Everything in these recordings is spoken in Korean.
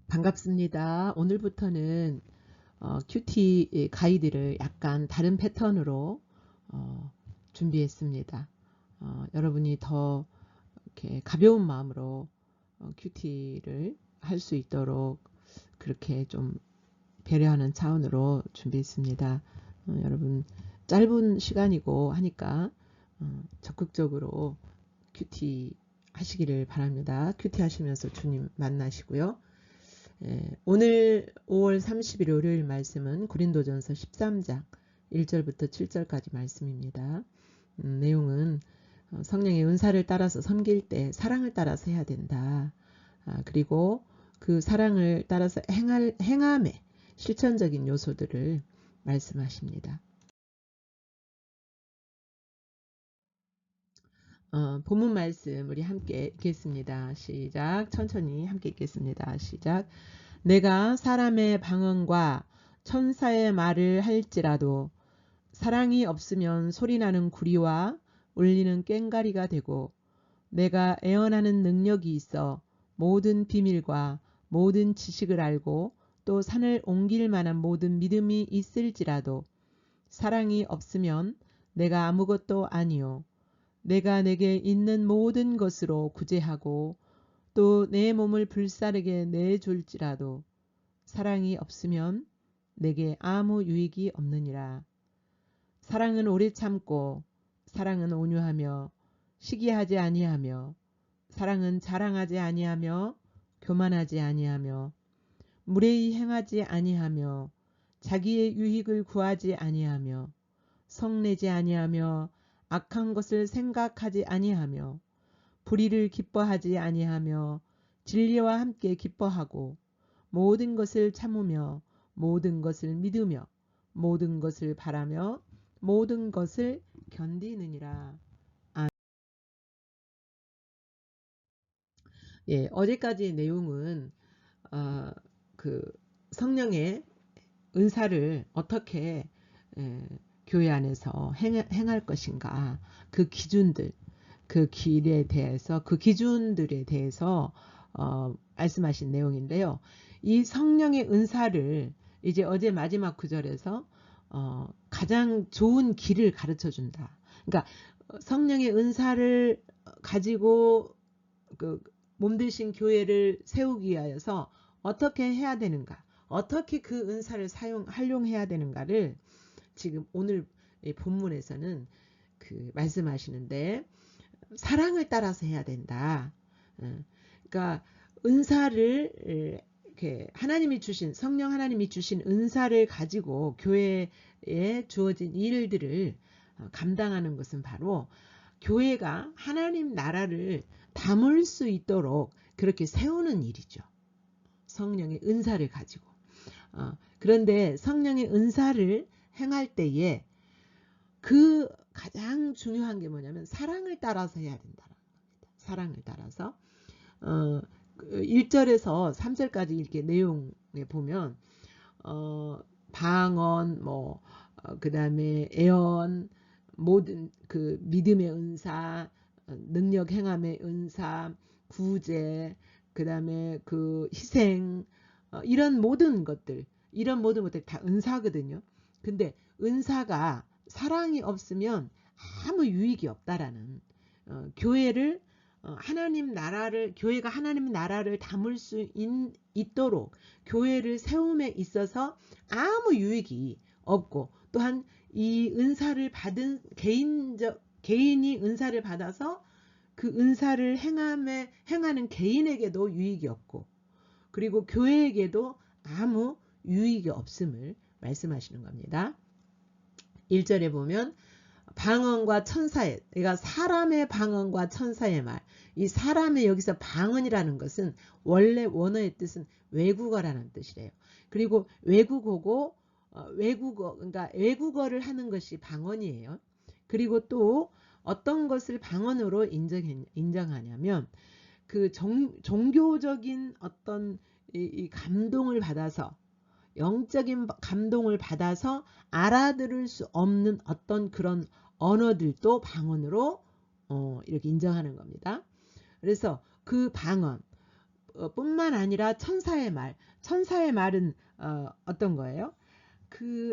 반갑습니다. 오늘부터는 큐티 가이드를 약간 다른 패턴으로 어, 준비했습니다. 여러분이 더 이렇게 가벼운 마음으로 큐티를 할 수 있도록 그렇게 좀 배려하는 차원으로 준비했습니다. 여러분 짧은 시간이고 하니까 적극적으로 큐티 하시기를 바랍니다. 큐티 하시면서 주님 만나시고요. 오늘 5월 30일 월요일 말씀은 고린도전서 13장 1절부터 7절까지 말씀입니다. 내용은 성령의 은사를 따라서 섬길 때 사랑을 따라서 해야 된다. 그리고 그 사랑을 따라서 행함의 실천적인 요소들을 말씀하십니다. 본문 말씀 우리 함께 읽겠습니다. 시작. 천천히 함께 읽겠습니다. 시작. 내가 사람의 방언과 천사의 말을 할지라도 사랑이 없으면 소리나는 구리와 울리는 꽹과리가 되고, 내가 애언하는 능력이 있어 모든 비밀과 모든 지식을 알고 또 산을 옮길 만한 모든 믿음이 있을지라도 사랑이 없으면 내가 아무것도 아니요 내가 내게 있는 모든 것으로 구제하고 또 내 몸을 불사르게 내줄지라도 사랑이 없으면 내게 아무 유익이 없느니라. 사랑은 오래 참고 사랑은 온유하며 시기하지 아니하며 사랑은 자랑하지 아니하며 교만하지 아니하며 무례히 행하지 아니하며 자기의 유익을 구하지 아니하며 성내지 아니하며 악한 것을 생각하지 아니하며 불의를 기뻐하지 아니하며 진리와 함께 기뻐하고 모든 것을 참으며 모든 것을 믿으며 모든 것을 바라며 모든 것을 견디느니라. 예, 어제까지의 내용은 어, 그 성령의 은사를 어떻게 에, 교회 안에서 행할 것인가, 그 기준들, 그 길에 대해서, 그 기준들에 대해서 말씀하신 내용인데요. 이 성령의 은사를 이제 어제 마지막 구절에서 가장 좋은 길을 가르쳐 준다. 그러니까 성령의 은사를 가지고 그 몸되신 교회를 세우기 위하여서 어떻게 해야 되는가, 어떻게 그 은사를 활용해야 되는가를 지금 오늘 본문에서는 그 말씀하시는데, 사랑을 따라서 해야 된다. 그러니까 은사를 이렇게 하나님이 주신, 성령 하나님이 주신 은사를 가지고 교회에 주어진 일들을 감당하는 것은 바로 교회가 하나님 나라를 담을 수 있도록 그렇게 세우는 일이죠. 성령의 은사를 가지고. 그런데 성령의 은사를 행할 때에 그 가장 중요한 게 뭐냐면 사랑을 따라서 해야 된다는 겁니다. 사랑을 따라서. 1절에서 3절까지 이렇게 내용에 보면 방언, 그 다음에 애언, 모든 그 믿음의 은사, 능력 행함의 은사, 구제, 그 다음에 그 희생, 이런 모든 것들 다 은사거든요. 근데 은사가 사랑이 없으면 아무 유익이 없다라는, 교회를 교회가 하나님 나라를 담을 수 있도록 교회를 세움에 있어서 아무 유익이 없고, 또한 이 은사를 받은 개인이 은사를 받아서 그 은사를 행하는 개인에게도 유익이 없고, 그리고 교회에게도 아무 유익이 없음을 말씀하시는 겁니다. 1절에 보면 방언과 천사의, 그러니까 사람의 방언과 천사의 말. 이 사람의 여기서 방언이라는 것은 원래 원어의 뜻은 외국어라는 뜻이래요. 그리고 그러니까 외국어를 하는 것이 방언이에요. 그리고 또 어떤 것을 방언으로 인정하냐면 그 종교적인 어떤 이 감동을 받아서, 영적인 감동을 받아서 알아들을 수 없는 어떤 그런 언어들도 방언으로 이렇게 인정하는 겁니다. 그래서 그 방언, 뿐만 아니라 천사의 말은 어떤 거예요?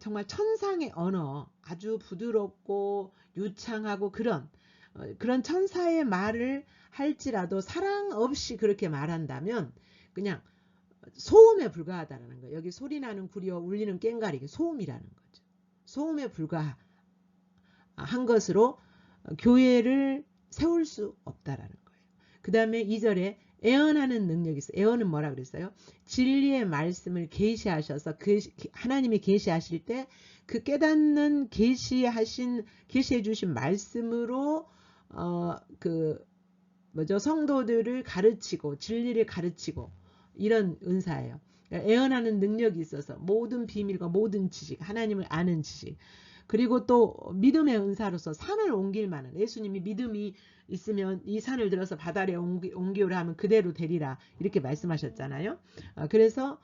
정말 천상의 언어, 아주 부드럽고 유창하고 그런 천사의 말을 할지라도 사랑 없이 그렇게 말한다면 그냥 소음에 불과하다는 거예요. 여기 소리나는 구리와 울리는 꽹과리, 소음이라는 거죠. 소음에 불과한 것으로 교회를 세울 수 없다라는 거예요. 그 다음에 2절에 애언하는 능력이 있어요. 애언은 뭐라 그랬어요? 진리의 말씀을 계시하셔서 하나님이 계시하실 때 그 깨닫는 계시해 주신 말씀으로 성도들을 가르치고 진리를 가르치고 이런 은사예요. 애언하는 능력이 있어서 모든 비밀과 모든 지식, 하나님을 아는 지식, 그리고 또 믿음의 은사로서 산을 옮길 만한, 예수님이 믿음이 있으면 이 산을 들어서 바다에 옮기오라 하면 그대로 되리라 이렇게 말씀하셨잖아요. 그래서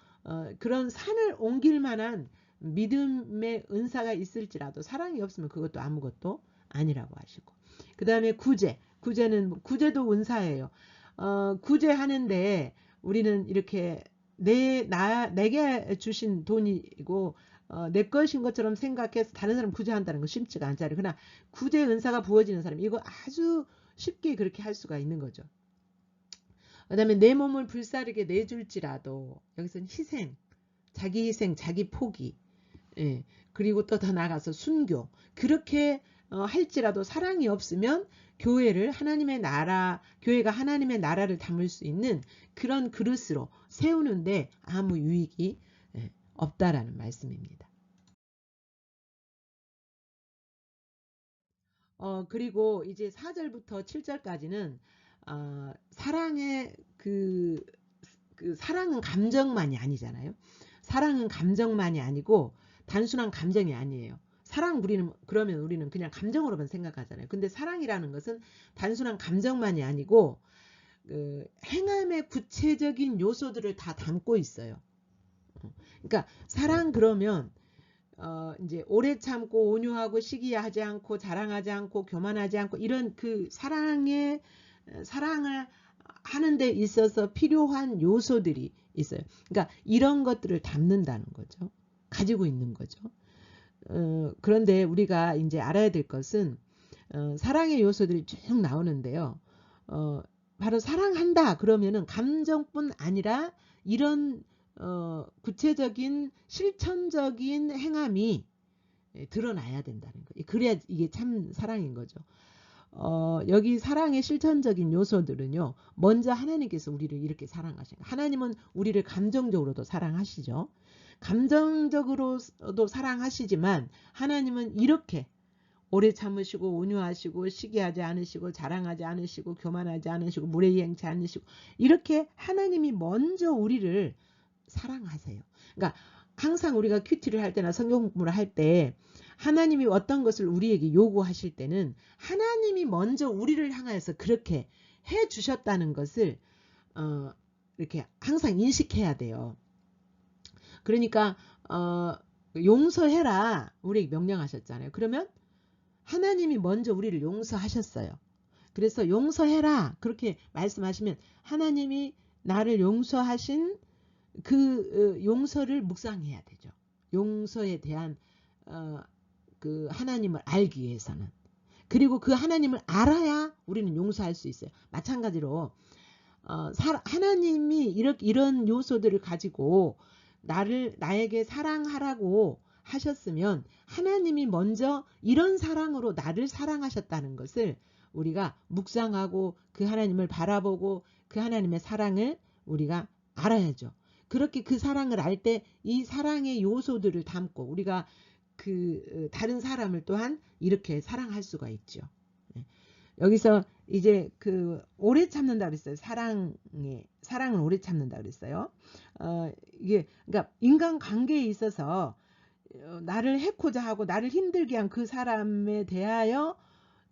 그런 산을 옮길 만한 믿음의 은사가 있을지라도 사랑이 없으면 그것도 아무것도 아니라고 하시고, 그 다음에 구제도 은사예요. 구제하는데 우리는 이렇게 내게 주신 돈이고 내 것인 것처럼 생각해서 다른 사람 구제한다는 건 쉽지가 않잖아요. 그러나 구제 은사가 부어지는 사람, 이거 아주 쉽게 그렇게 할 수가 있는 거죠. 그 다음에 내 몸을 불사르게 내줄지라도, 여기서는 자기 희생, 자기 포기, 예, 그리고 또 더 나아가서 순교, 그렇게 할지라도 사랑이 없으면 교회가 하나님의 나라를 담을 수 있는 그런 그릇으로 세우는데 아무 유익이 없다라는 말씀입니다. 그리고 이제 4절부터 7절까지는 사랑의 사랑은 감정만이 아니잖아요. 사랑은 감정만이 아니고 단순한 감정이 아니에요. 그러면 우리는 그냥 감정으로만 생각하잖아요. 근데 사랑이라는 것은 단순한 감정만이 아니고 행함의 구체적인 요소들을 다 담고 있어요. 그러니까 사랑 그러면 이제 오래 참고 온유하고 시기하지 않고 자랑하지 않고 교만하지 않고 이런 사랑을 하는 데 있어서 필요한 요소들이 있어요. 그러니까 이런 것들을 담는다는 거죠. 가지고 있는 거죠. 그런데 우리가 이제 알아야 될 것은 사랑의 요소들이 쭉 나오는데요. 바로 사랑한다 그러면은 감정뿐 아니라 이런 구체적인 실천적인 행함이 드러나야 된다는 거예요. 그래야 이게 참 사랑인 거죠. 여기 사랑의 실천적인 요소들은요, 먼저 하나님께서 우리를 이렇게 사랑하시고, 하나님은 우리를 감정적으로도 사랑하시죠. 감정적으로도 사랑하시지만 하나님은 이렇게 오래 참으시고 온유하시고 시기하지 않으시고 자랑하지 않으시고 교만하지 않으시고 무례행치 않으시고 이렇게 하나님이 먼저 우리를 사랑하세요. 그러니까 항상 우리가 큐티를 할 때나 성경 공부를 할 때 하나님이 어떤 것을 우리에게 요구하실 때는 하나님이 먼저 우리를 향하여서 그렇게 해 주셨다는 것을 이렇게 항상 인식해야 돼요. 그러니까 용서해라 우리에게 명령하셨잖아요. 그러면 하나님이 먼저 우리를 용서하셨어요. 그래서 용서해라 그렇게 말씀하시면 하나님이 나를 용서하신 그 용서를 묵상해야 되죠. 용서에 대한 그 하나님을 알기 위해서는. 그리고 그 하나님을 알아야 우리는 용서할 수 있어요. 마찬가지로 하나님이 이런 요소들을 가지고 나에게 사랑하라고 하셨으면 하나님이 먼저 이런 사랑으로 나를 사랑하셨다는 것을 우리가 묵상하고 그 하나님을 바라보고 그 하나님의 사랑을 우리가 알아야죠. 그렇게 그 사랑을 알 때 이 사랑의 요소들을 담고 우리가 다른 사람을 또한 이렇게 사랑할 수가 있죠. 여기서 이제 오래 참는다 그랬어요. 사랑은 오래 참는다 그랬어요. 이게 그러니까 인간 관계에 있어서 나를 해코자 하고 나를 힘들게 한 그 사람에 대하여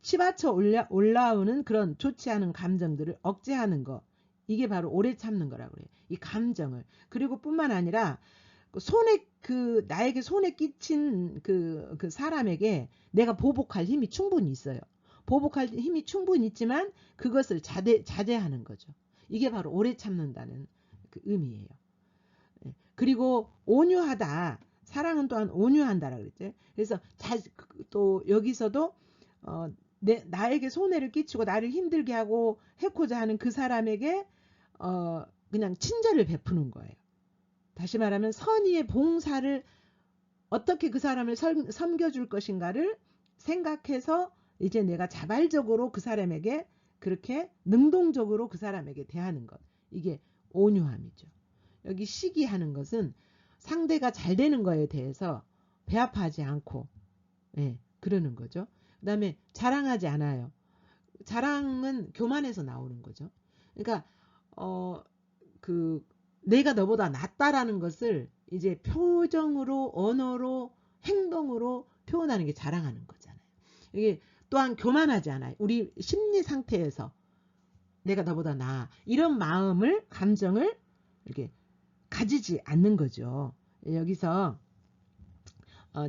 치받쳐 올라오는 그런 좋지 않은 감정들을 억제하는 거, 이게 바로 오래 참는 거라고 그래요. 이 감정을. 그리고 뿐만 아니라 나에게 손에 끼친 그 사람에게 내가 보복할 힘이 충분히 있어요. 보복할 힘이 충분히 있지만 그것을 자제하는 거죠. 이게 바로 오래 참는다는 그 의미예요. 그리고 온유하다. 사랑은 또한 온유한다라 그랬죠. 그래서 또 여기서도 나에게 손해를 끼치고 나를 힘들게 하고 해코자 하는 그 사람에게 그냥 친절을 베푸는 거예요. 다시 말하면 선의의 봉사를 어떻게 그 사람을 섬겨줄 것인가를 생각해서 이제 내가 자발적으로 그 사람에게 그렇게 능동적으로 그 사람에게 대하는 것. 이게 온유함이죠. 여기 시기하는 것은 상대가 잘 되는 거에 대해서 배아파하지 않고 그러는 거죠. 그 다음에 자랑하지 않아요. 자랑은 교만에서 나오는 거죠. 그러니까 내가 너보다 낫다라는 것을 이제 표정으로, 언어로, 행동으로 표현하는 게 자랑하는 거잖아요. 이게 또한 교만하지 않아요. 우리 심리 상태에서 내가 너보다 나아. 이런 마음을, 감정을 이렇게 가지지 않는 거죠. 여기서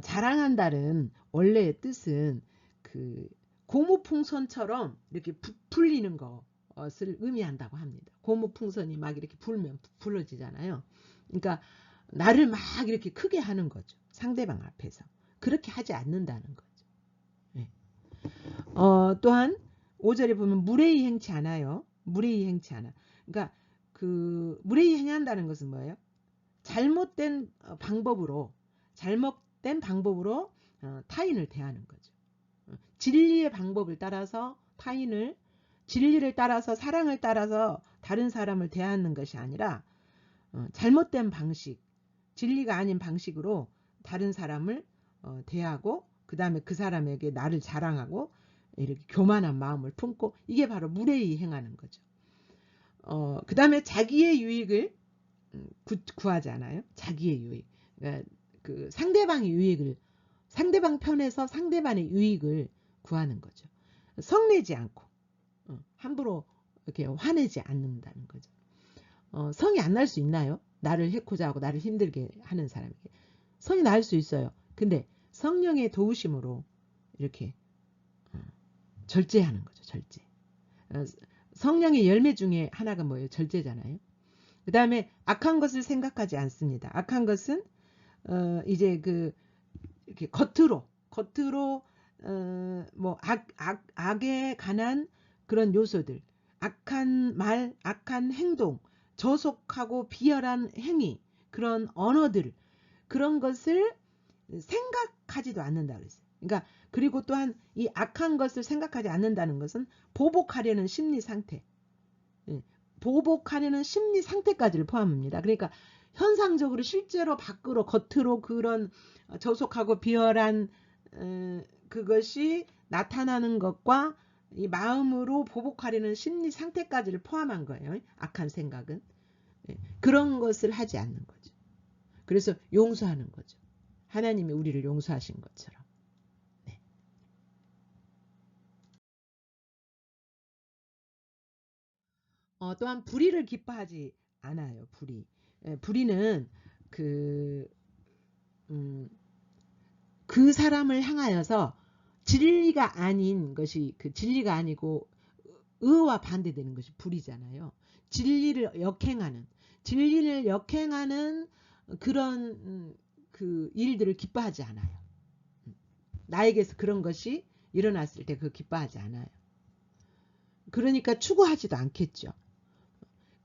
자랑한다는 원래의 뜻은 그 고무풍선처럼 이렇게 부풀리는 것을 의미한다고 합니다. 고무풍선이 막 이렇게 불면 부풀어지잖아요. 그러니까 나를 막 이렇게 크게 하는 거죠. 상대방 앞에서. 그렇게 하지 않는다는 거죠. 네. 또한 5절에 보면 무례히 행치 않아요. 무례히 행치 않아. 그러니까 그 무례히 행한다는 것은 뭐예요? 잘못된 방법으로 타인을 대하는 거죠. 진리의 방법을 따라서 진리를 따라서 사랑을 따라서 다른 사람을 대하는 것이 아니라 잘못된 방식, 진리가 아닌 방식으로 다른 사람을 대하고 그 다음에 그 사람에게 나를 자랑하고 이렇게 교만한 마음을 품고 이게 바로 무례히 행하는 거죠. 그 다음에 자기의 유익을 구하지 않아요. 자기의 유익. 그러니까 그 상대방 편에서 상대방의 유익을 구하는 거죠. 성내지 않고 함부로 이렇게 화내지 않는다는 거죠. 성이 안 날 수 있나요? 나를 해코자 하고 나를 힘들게 하는 사람에게. 성이 날 수 있어요. 근데 성령의 도우심으로 이렇게 절제하는 거죠. 절제. 성령의 열매 중에 하나가 뭐예요? 절제잖아요. 그 다음에 악한 것을 생각하지 않습니다. 악한 것은 이제 이렇게 겉으로 뭐 악에 관한 그런 요소들, 악한 말, 악한 행동, 저속하고 비열한 행위, 그런 언어들, 그런 것을 생각하지도 않는다 그랬어요. 그러니까 그리고 또한 이 악한 것을 생각하지 않는다는 것은 보복하려는 심리 상태, 보복하려는 심리 상태까지를 포함합니다. 그러니까 현상적으로 실제로 밖으로 겉으로 그런 저속하고 비열한 그것이 나타나는 것과 이 마음으로 보복하려는 심리 상태까지를 포함한 거예요. 악한 생각은. 그런 것을 하지 않는 거죠. 그래서 용서하는 거죠. 하나님이 우리를 용서하신 것처럼. 네. 또한 불의를 기뻐하지 않아요. 불의는 그 사람을 향하여서 진리가 아닌 것이 진리가 아니고 의와 반대되는 것이 불의잖아요. 진리를 역행하는 그런 그 일들을 기뻐하지 않아요. 나에게서 그런 것이 일어났을 때 기뻐하지 않아요. 그러니까 추구하지도 않겠죠.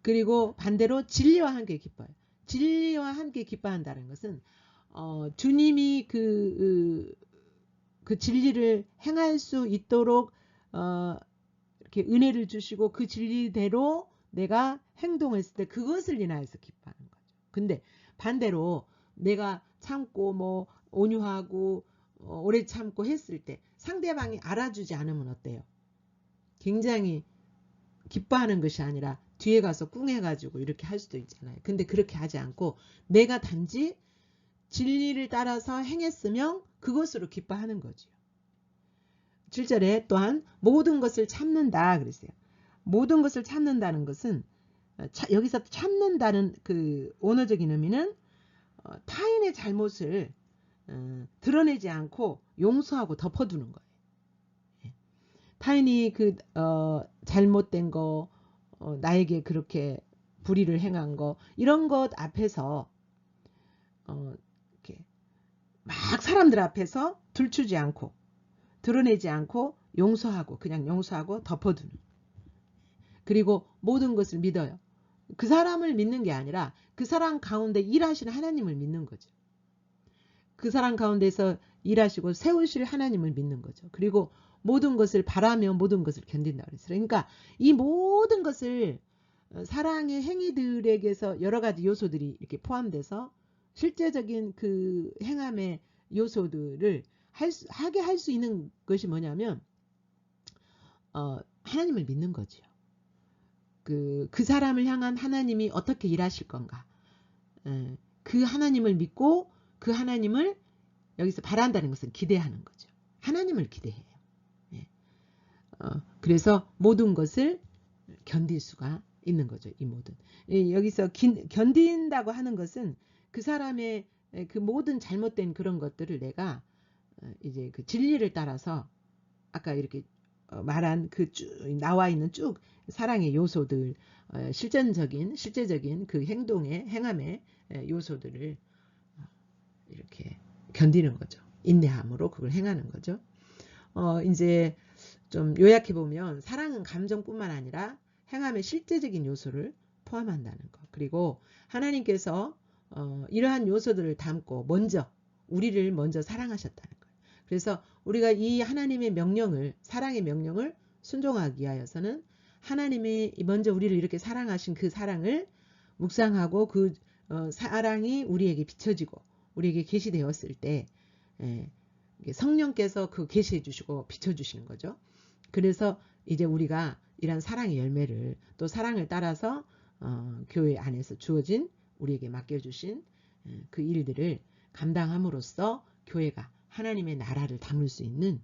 그리고 반대로 진리와 함께 기뻐요. 진리와 함께 기뻐한다는 것은 주님이 그 진리를 행할 수 있도록 이렇게 은혜를 주시고 그 진리대로 내가 행동했을 때 그것을 인하여서 기뻐하는 거죠. 근데 반대로 내가 참고 뭐 온유하고 오래 참고 했을 때 상대방이 알아주지 않으면 어때요? 굉장히 기뻐하는 것이 아니라 뒤에 가서 꿍해가지고 이렇게 할 수도 있잖아요. 근데 그렇게 하지 않고 내가 단지 진리를 따라서 행했으면 그것으로 기뻐하는 거죠. 7절에 또한 모든 것을 참는다 그랬어요. 모든 것을 참는다는 것은 여기서 참는다는 그 원어적인 의미는 타인의 잘못을 드러내지 않고 용서하고 덮어두는 거예요. 타인이 잘못된 거 나에게 그렇게 불의를 행한 거 이런 것 앞에서 이렇게 막 사람들 앞에서 들추지 않고 드러내지 않고 용서하고 그냥 용서하고 덮어두는. 그리고 모든 것을 믿어요. 그 사람을 믿는 게 아니라 그 사람 가운데 일하시는 하나님을 믿는 거죠. 그 사람 가운데서 일하시고 세우실 하나님을 믿는 거죠. 그리고 모든 것을 바라며 모든 것을 견딘다 그랬어요. 그러니까 이 모든 것을 사랑의 행위들에게서 여러 가지 요소들이 이렇게 포함돼서 실제적인 그 행함의 요소들을 하게 할 수 있는 것이 뭐냐면 하나님을 믿는 거죠. 그 사람을 향한 하나님이 어떻게 일하실 건가. 그 하나님을 믿고 그 하나님을 여기서 바란다는 것은 기대하는 거죠. 하나님을 기대해요. 그래서 모든 것을 견딜 수가 있는 거죠. 이 모든. 여기서 견딘다고 하는 것은 그 사람의 그 모든 잘못된 그런 것들을 내가 이제 그 진리를 따라서 아까 이렇게 말한 그 쭉 나와 있는 쭉 사랑의 요소들, 실제적인 그 행함의 요소들을 이렇게 견디는 거죠. 인내함으로 그걸 행하는 거죠. 이제 좀 요약해 보면 사랑은 감정뿐만 아니라 행함의 실제적인 요소를 포함한다는 것. 그리고 하나님께서 이러한 요소들을 담고 우리를 먼저 사랑하셨다는 거예요. 그래서 우리가 이 하나님의 명령을, 사랑의 명령을 순종하기 위하여서는 하나님이 먼저 우리를 이렇게 사랑하신 그 사랑을 묵상하고 그 사랑이 우리에게 비춰지고 우리에게 계시되었을 때 성령께서 그 계시해 주시고 비춰주시는 거죠. 그래서 이제 우리가 이런 사랑의 열매를 또 사랑을 따라서 교회 안에서 주어진 우리에게 맡겨주신 그 일들을 감당함으로써 교회가 하나님의 나라를 담을 수 있는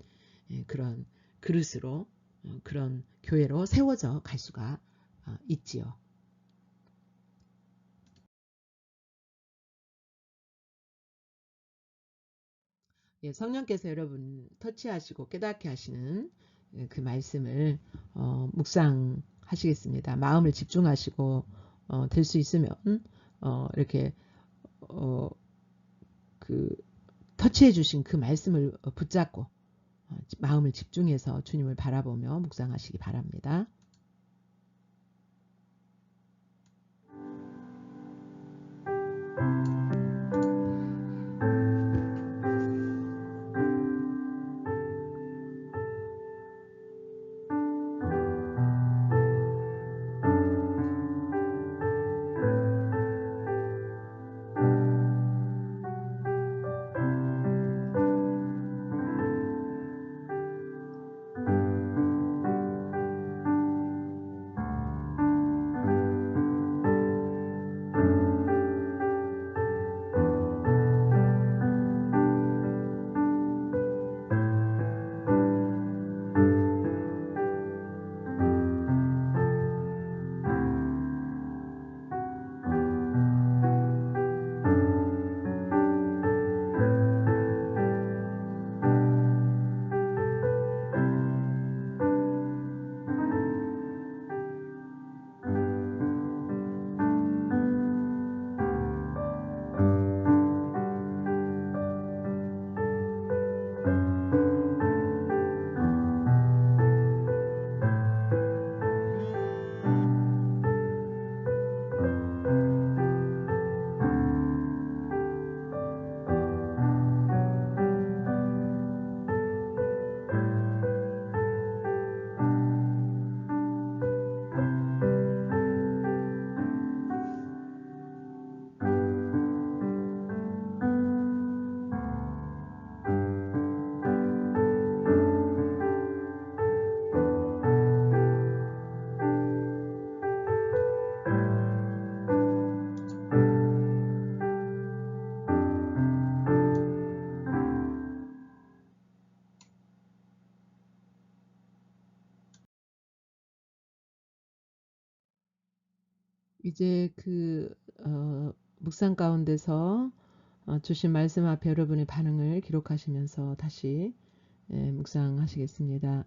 그런 그릇으로 그런 교회로 세워져 갈 수가 있지요. 성령께서 여러분 터치하시고 깨닫게 하시는 그 말씀을 묵상하시겠습니다. 마음을 집중하시고 될 수 있으면 이렇게 그 터치해 주신 그 말씀을 붙잡고 마음을 집중해서 주님을 바라보며 묵상하시기 바랍니다. 이제 그 묵상 가운데서 주신 말씀 앞에 여러분의 반응을 기록하시면서 다시 묵상하시겠습니다.